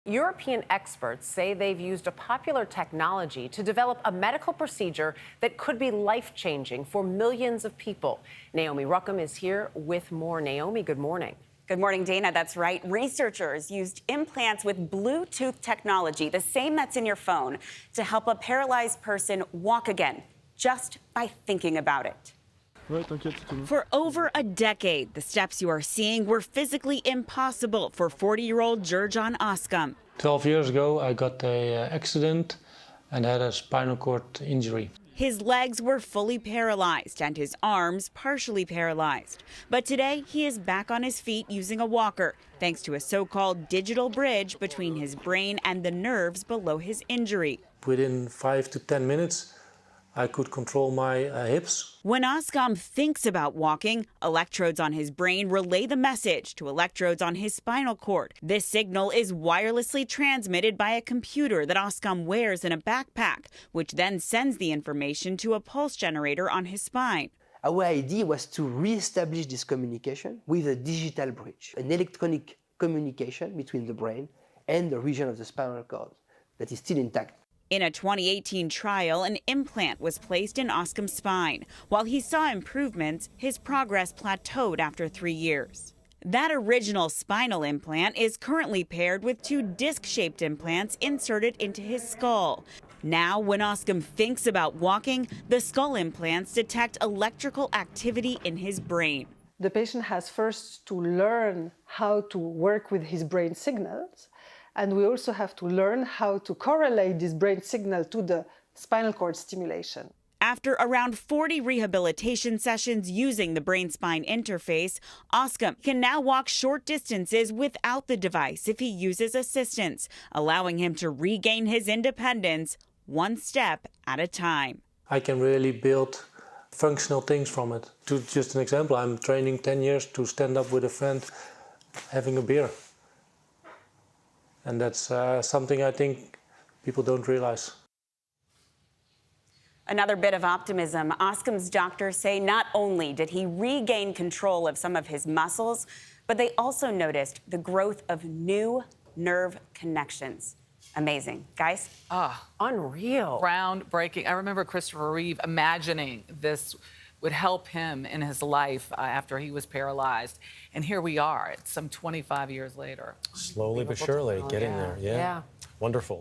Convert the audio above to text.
European experts say they've used a popular technology to develop a medical procedure that could be life-changing for millions of people. Naomi Ruckham is here with more. Naomi, good morning. Good morning, Dana. That's right. Researchers used implants with Bluetooth technology, the same that's in your phone, to help a paralyzed person walk again, just by thinking about it. For over a decade, the steps you are seeing were physically impossible for 40-year-old Jurjan Oskam. 12 years ago, I got an accident and had a spinal cord injury. His legs were fully paralyzed and his arms partially paralyzed. But today, he is back on his feet using a walker, thanks to a so-called digital bridge between his brain and the nerves below his injury. Within 5 to 10 minutes, I could control my hips. When Oskam thinks about walking, electrodes on his brain relay the message to electrodes on his spinal cord. This signal is wirelessly transmitted by a computer that Oskam wears in a backpack, which then sends the information to a pulse generator on his spine. Our idea was to re-establish this communication with a digital bridge, an electronic communication between the brain and the region of the spinal cord that is still intact. In a 2018 trial, an implant was placed in Oskam's spine. While he saw improvements, his progress plateaued after 3 years. That original spinal implant is currently paired with 2 disc-shaped implants inserted into his skull. Now, when Oskam thinks about walking, the skull implants detect electrical activity in his brain. The patient has first to learn how to work with his brain signals. And we also have to learn how to correlate this brain signal to the spinal cord stimulation. After around 40 rehabilitation sessions using the brain-spine interface, Oskam can now walk short distances without the device if he uses assistance, allowing him to regain his independence one step at a time. I can really build functional things from it. Just an example, I'm training 10 years to stand up with a friend having a beer. And that's something I think people don't realize. Another bit of optimism. Oskam's doctors say not only did he regain control of some of his muscles, but they also noticed the growth of new nerve connections. Amazing. Guys? Unreal. Groundbreaking. I remember Christopher Reeve imagining this would help him in his life after he was paralyzed. And here we are, some 25 years later. Slowly but surely getting there. Yeah. Wonderful.